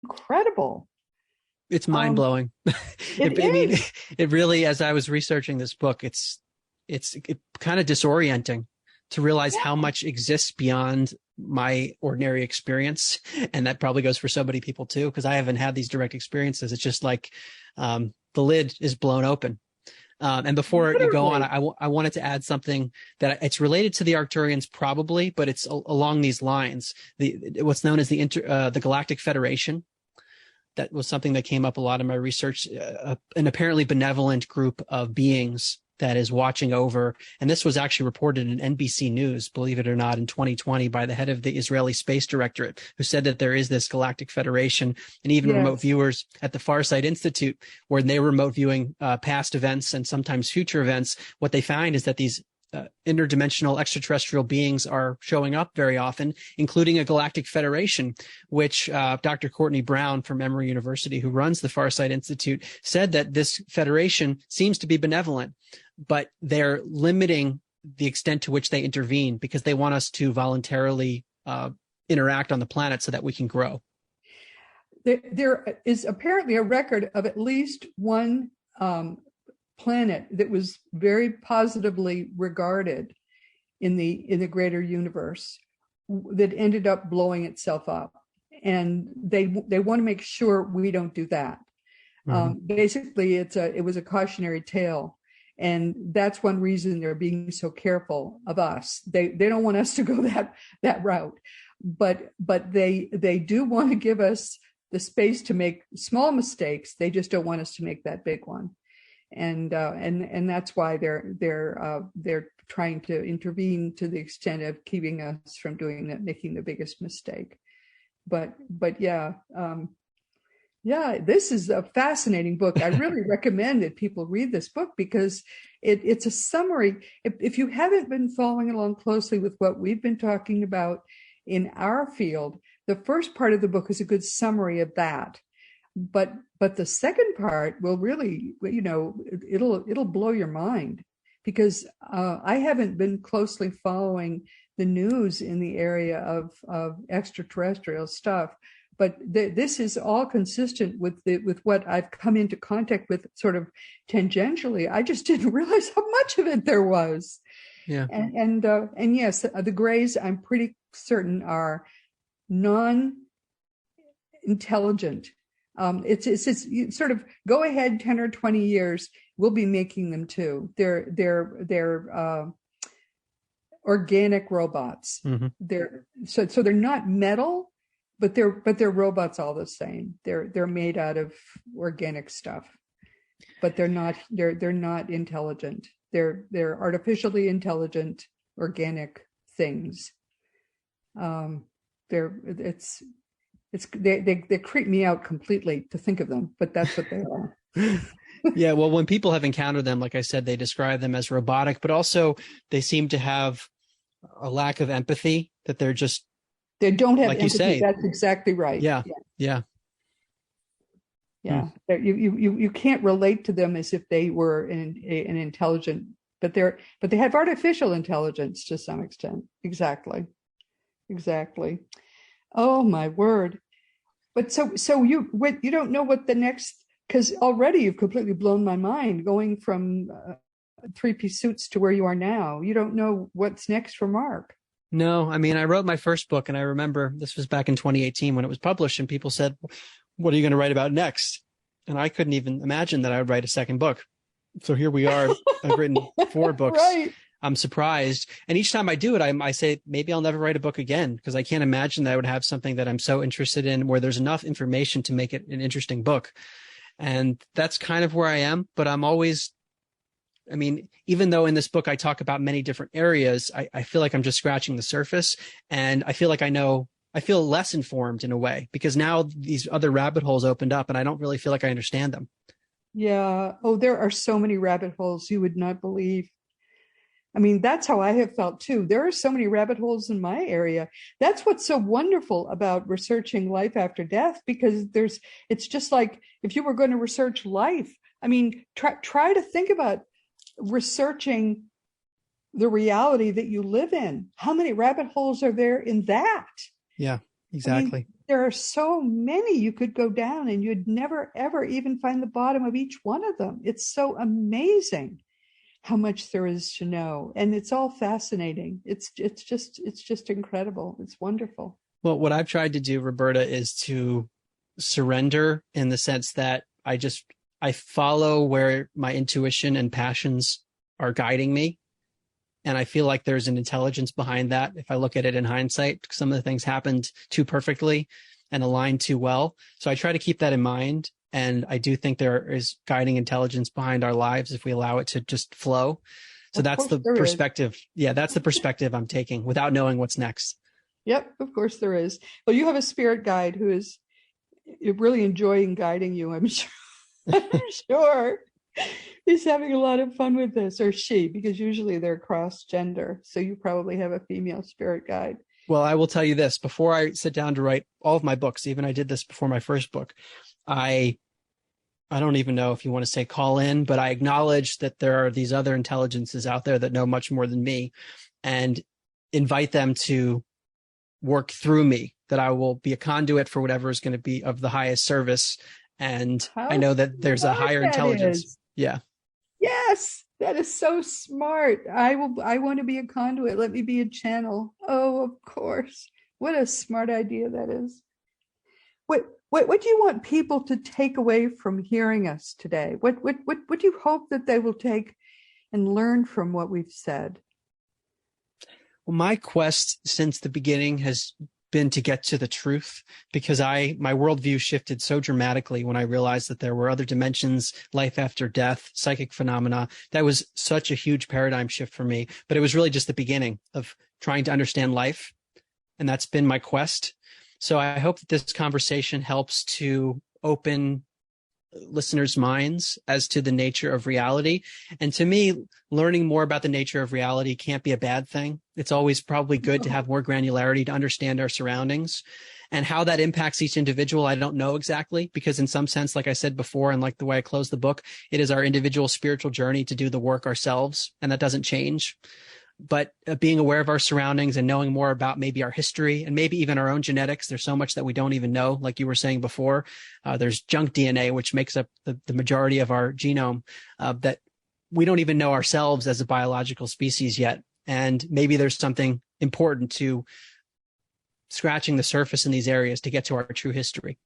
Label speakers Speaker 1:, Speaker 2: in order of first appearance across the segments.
Speaker 1: incredible.
Speaker 2: It's mind blowing.
Speaker 1: It
Speaker 2: I mean,
Speaker 1: is.
Speaker 2: it really, as I was researching this book, it's kind of disorienting to realize how much exists beyond my ordinary experience. And that probably goes for so many people too, because I haven't had these direct experiences. It's just like the lid is blown open. And before you go on, I wanted to add something that it's related to the Arcturians probably, but it's along these lines. What's known as the Galactic Federation. That was something that came up a lot in my research, an apparently benevolent group of beings that is watching over. And this was actually reported in NBC News, believe it or not, in 2020 by the head of the Israeli Space Directorate, who said that there is this Galactic Federation, and even remote viewers at the Farsight Institute, where they were remote viewing past events and sometimes future events. What they find is that these interdimensional extraterrestrial beings are showing up very often, including a galactic federation, which Dr. Courtney Brown from Emory University, who runs the Farsight Institute, said that this federation seems to be benevolent, but they're limiting the extent to which they intervene because they want us to voluntarily interact on the planet so that we can grow.
Speaker 1: There is apparently a record of at least one planet that was very positively regarded in the greater universe that ended up blowing itself up, and they want to make sure we don't do that. Basically, it was a cautionary tale, and that's one reason they're being so careful of us. They don't want us to go that route, but they do want to give us the space to make small mistakes. They just don't want us to make that big one. And that's why they're trying to intervene to the extent of keeping us from doing that, making the biggest mistake. But this is a fascinating book. I really recommend that people read this book because it's a summary. If you haven't been following along closely with what we've been talking about in our field, the first part of the book is a good summary of that. But the second part will really, it'll blow your mind, because I haven't been closely following the news in the area of extraterrestrial stuff, but this is all consistent with what I've come into contact with sort of tangentially. I just didn't realize how much of it there was.
Speaker 2: Yeah.
Speaker 1: And yes, the Greys, I'm pretty certain, are non-intelligent. It's sort of go ahead 10 or 20 years, we'll be making them too. They're organic robots. Mm-hmm. They're not metal, but they're robots all the same. They're made out of organic stuff, but they're not intelligent. They're artificially intelligent organic things. They creep me out completely to think of them, but that's what they are.
Speaker 2: Yeah, well, when people have encountered them, like I said, they describe them as robotic, but also they seem to have a lack of empathy, that they
Speaker 1: don't have
Speaker 2: like
Speaker 1: empathy.
Speaker 2: You say.
Speaker 1: That's exactly right.
Speaker 2: Yeah.
Speaker 1: You can't relate to them as if they were an intelligent, but they have artificial intelligence to some extent. Exactly. Oh my word! But so you don't know what the next, because already you've completely blown my mind going from 3-piece suits to where you are now. You don't know what's next for Mark.
Speaker 2: No, I mean, I wrote my first book, and I remember this was back in 2018 when it was published, and people said, "What are you going to write about next?" And I couldn't even imagine that I would write a second book. So here we are. I've written 4 books.
Speaker 1: Right.
Speaker 2: I'm surprised. And each time I do it, I say, maybe I'll never write a book again, because I can't imagine that I would have something that I'm so interested in where there's enough information to make it an interesting book. And that's kind of where I am. But I'm always, I mean, even though in this book I talk about many different areas, I feel like I'm just scratching the surface. And I feel like I feel less informed in a way, because now these other rabbit holes opened up and I don't really feel like I understand them.
Speaker 1: Yeah. Oh, there are so many rabbit holes you would not believe. I mean, that's how I have felt too. There are so many rabbit holes in my area. That's what's so wonderful about researching life after death, because it's just like if you were going to research life. I mean, try to think about researching the reality that you live in. How many rabbit holes are there in that?
Speaker 2: Yeah, exactly.
Speaker 1: there are so many you could go down and you'd never, ever even find the bottom of each one of them. It's so amazing how much there is to know. And it's all fascinating. It's just incredible. It's wonderful.
Speaker 2: Well, what I've tried to do, Roberta, is to surrender in the sense that I follow where my intuition and passions are guiding me. And I feel like there's an intelligence behind that. If I look at it in hindsight, some of the things happened too perfectly and aligned too well. So I try to keep that in mind. And I do think there is guiding intelligence behind our lives if we allow it to just flow. So that's the perspective. Yeah, that's the perspective I'm taking without knowing what's next.
Speaker 1: Yep, of course there is. Well, you have a spirit guide who is really enjoying guiding you, I'm sure. I'm sure. He's having a lot of fun with this, or she, because usually they're cross-gender. So you probably have a female spirit guide.
Speaker 2: Well, I will tell you this. Before I sit down to write all of my books, even I did this before my first book, I don't even know if you want to say call in, but I acknowledge that there are these other intelligences out there that know much more than me, and invite them to work through me, that I will be a conduit for whatever is going to be of the highest service. And I know that there's a higher intelligence. Yeah.
Speaker 1: Yes, that is so smart. I want to be a conduit. Let me be a channel. Oh, of course. What a smart idea that is. What do you want people to take away from hearing us today? What do you hope that they will take and learn from what we've said?
Speaker 2: Well, my quest since the beginning has been to get to the truth, because my worldview shifted so dramatically when I realized that there were other dimensions, life after death, psychic phenomena. That was such a huge paradigm shift for me, but it was really just the beginning of trying to understand life. And that's been my quest. So I hope that this conversation helps to open listeners' minds as to the nature of reality. And to me, learning more about the nature of reality can't be a bad thing. It's always probably good to have more granularity to understand our surroundings. And how that impacts each individual, I don't know exactly, because in some sense, like I said before, and like the way I closed the book, it is our individual spiritual journey to do the work ourselves, and that doesn't change. But being aware of our surroundings and knowing more about maybe our history and maybe even our own genetics. There's so much that we don't even know. Like you were saying before, there's junk DNA, which makes up the majority of our genome, that we don't even know ourselves as a biological species yet. And maybe there's something important to scratching the surface in these areas to get to our true history.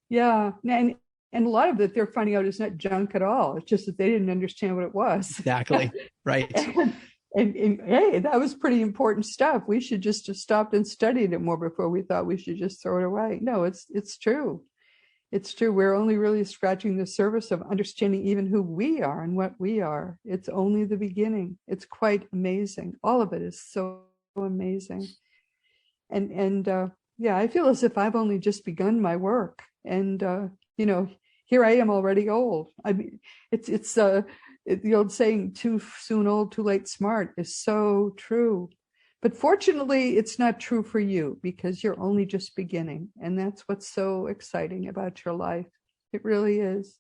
Speaker 1: Yeah. And a lot of it they're finding out is not junk at all. It's just that they didn't understand what it was.
Speaker 2: Exactly. Right.
Speaker 1: And hey, that was pretty important stuff. We should just have stopped and studied it more before we thought we should just throw it away. No, it's true. It's true. We're only really scratching the surface of understanding even who we are and what we are. It's only the beginning. It's quite amazing. All of it is so amazing. And yeah, I feel as if I've only just begun my work. And here I am already old. I mean, it's the old saying, too soon old, too late smart, is so true. But fortunately, it's not true for you, because you're only just beginning. And that's what's so exciting about your life. It really is.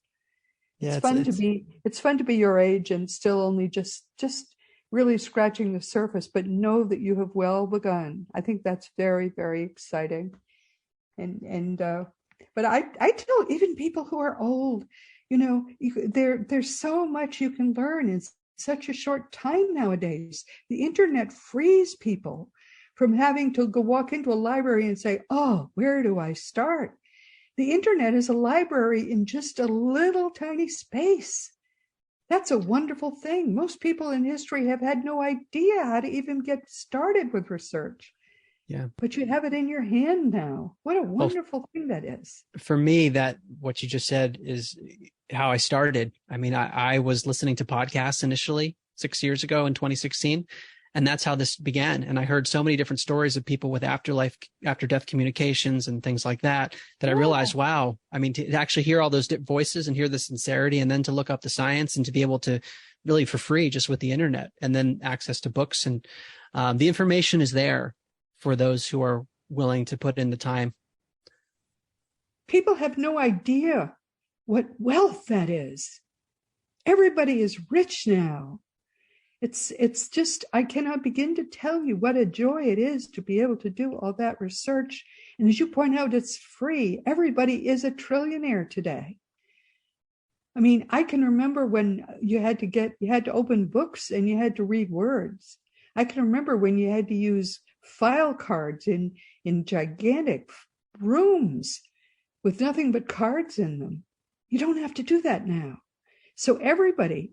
Speaker 1: Yeah, it's fun to be your age and still only just really scratching the surface, but know that you have well begun. I think that's very, very exciting. But I tell even people who are old, there's so much you can learn in such a short time nowadays. The internet frees people from having to go walk into a library and say, oh, where do I start? The internet is a library in just a little tiny space. That's a wonderful thing. Most people in history have had no idea how to even get started with research. Yeah. But you have it in your hand now. What a wonderful thing that is.
Speaker 2: For me, that what you just said is how I started. I mean, I was listening to podcasts initially 6 years ago in 2016, and that's how this began. And I heard so many different stories of people with after death communications and things like that, I realized, wow, I mean, to actually hear all those voices and hear the sincerity, and then to look up the science and to be able to really for free just with the internet, and then access to books. And the information is there for those who are willing to put in the time.
Speaker 1: People have no idea what wealth that is. Everybody is rich now. it's just, I cannot begin to tell you what a joy it is to be able to do all that research. And as you point out, it's free. Everybody is a trillionaire today. I mean, I can remember when you had to open books and you had to read words. I can remember when you had to use file cards in gigantic rooms with nothing but cards in them. You don't have to do that now. So everybody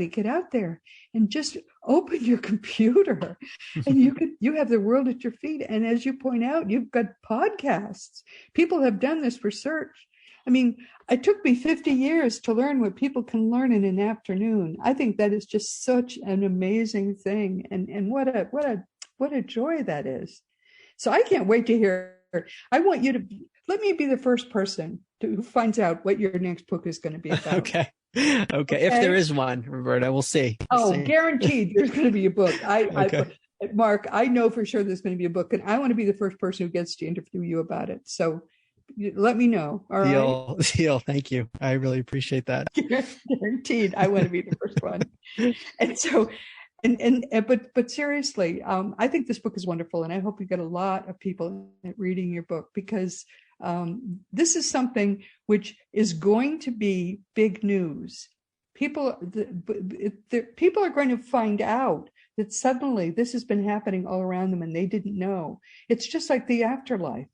Speaker 1: get out there and just open your computer and you have the world at your feet. And as you point out, you've got podcasts. People have done this research. I mean, it took me 50 years to learn what people can learn in an afternoon. I think that is just such an amazing thing. And what a joy that is. So I can't wait to hear. I want you to let me be the first person who finds out what your next book is going to be about.
Speaker 2: Okay. If there is one, Roberta, we'll see.
Speaker 1: Guaranteed there's going to be a book. Mark, I know for sure there's going to be a book, and I want to be the first person who gets to interview you about it. So let me know. All right.
Speaker 2: Deal. Thank you. I really appreciate that.
Speaker 1: Guaranteed, I want to be the first one. And so, but seriously, I think this book is wonderful, and I hope you get a lot of people reading your book, because this is something which is going to be big news. People are going to find out that suddenly this has been happening all around them and they didn't know. It's just like the afterlife.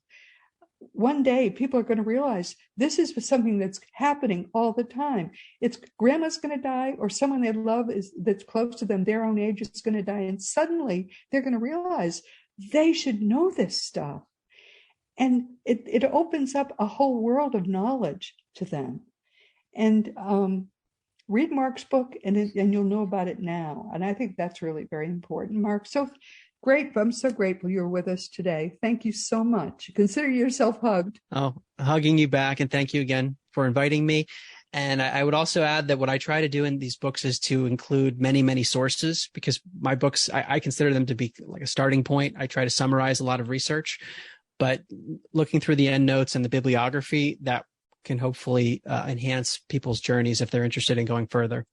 Speaker 1: One day people are going to realize this is something that's happening all the time. It's grandma's going to die, or someone they love that's close to them, their own age, is going to die. And suddenly they're going to realize they should know this stuff. And it opens up a whole world of knowledge to them. And read Mark's book, and you'll know about it now. And I think that's really very important. Mark, so great. I'm so grateful you're with us today. Thank you so much. Consider yourself hugged.
Speaker 2: Oh, hugging you back. And thank you again for inviting me. And I would also add that what I try to do in these books is to include many, many sources, because my books, I consider them to be like a starting point. I try to summarize a lot of research. But looking through the endnotes and the bibliography, that can hopefully enhance people's journeys if they're interested in going further.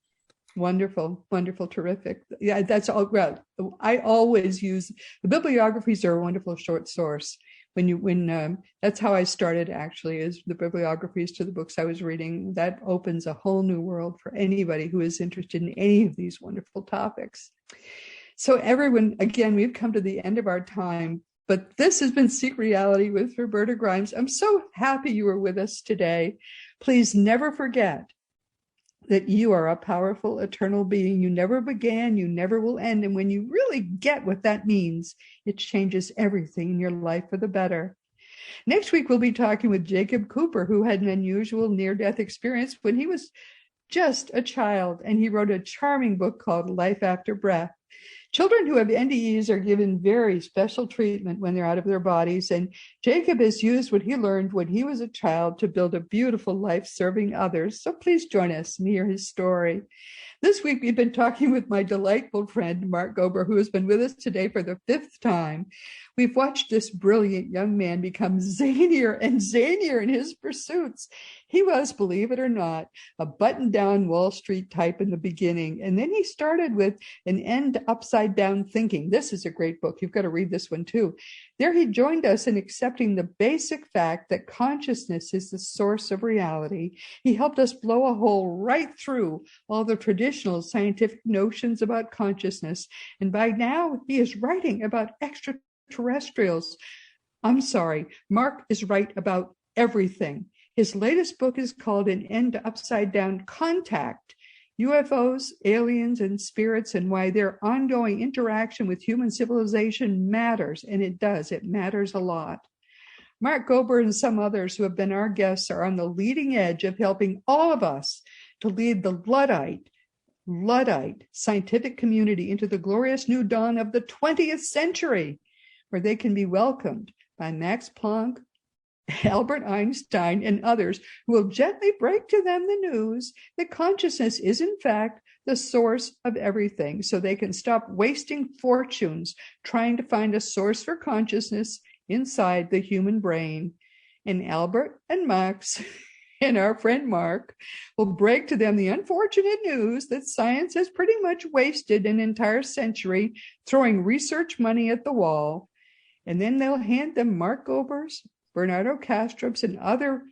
Speaker 1: Wonderful, wonderful, terrific. Yeah, that's all. Well, I always use the bibliographies are a wonderful short source. That's how I started, actually, is the bibliographies to the books I was reading. That opens a whole new world for anybody who is interested in any of these wonderful topics. So everyone, again, we've come to the end of our time. But this has been Seek Reality with Roberta Grimes. I'm so happy you were with us today. Please never forget that you are a powerful, eternal being. You never began, you never will end. And when you really get what that means, it changes everything in your life for the better. Next week, we'll be talking with Jacob Cooper, who had an unusual near-death experience when he was just a child, and he wrote a charming book called Life After Breath. Children who have NDEs are given very special treatment when they're out of their bodies, and Jacob has used what he learned when he was a child to build a beautiful life serving others. So please join us and hear his story. This week, we've been talking with my delightful friend, Mark Gober, who has been with us today for the 5th time. We've watched this brilliant young man become zanier and zanier in his pursuits. He was, believe it or not, a button-down Wall Street type in the beginning. And then he started with an end upside-down thinking. This is a great book. You've got to read this one too. There he joined us in accepting the basic fact that consciousness is the source of reality. He helped us blow a hole right through all the traditional scientific notions about consciousness. And by now, he is writing about extraterrestrials. I'm sorry, Mark is right about everything. His latest book is called An End to Upside Down Contact: UFOs, Aliens, and Spirits, and Why Their Ongoing Interaction with Human Civilization Matters. And it does. It matters a lot. Mark Gober and some others who have been our guests are on the leading edge of helping all of us to lead the Luddite scientific community into the glorious new dawn of the 20th century, where they can be welcomed by Max Planck, Albert Einstein, and others who will gently break to them the news that consciousness is, in fact, the source of everything, so they can stop wasting fortunes trying to find a source for consciousness inside the human brain. And Albert and Max and our friend Mark will break to them the unfortunate news that science has pretty much wasted an entire century throwing research money at the wall. And then they'll hand them Mark Gober's, Bernardo Kastrup's, and other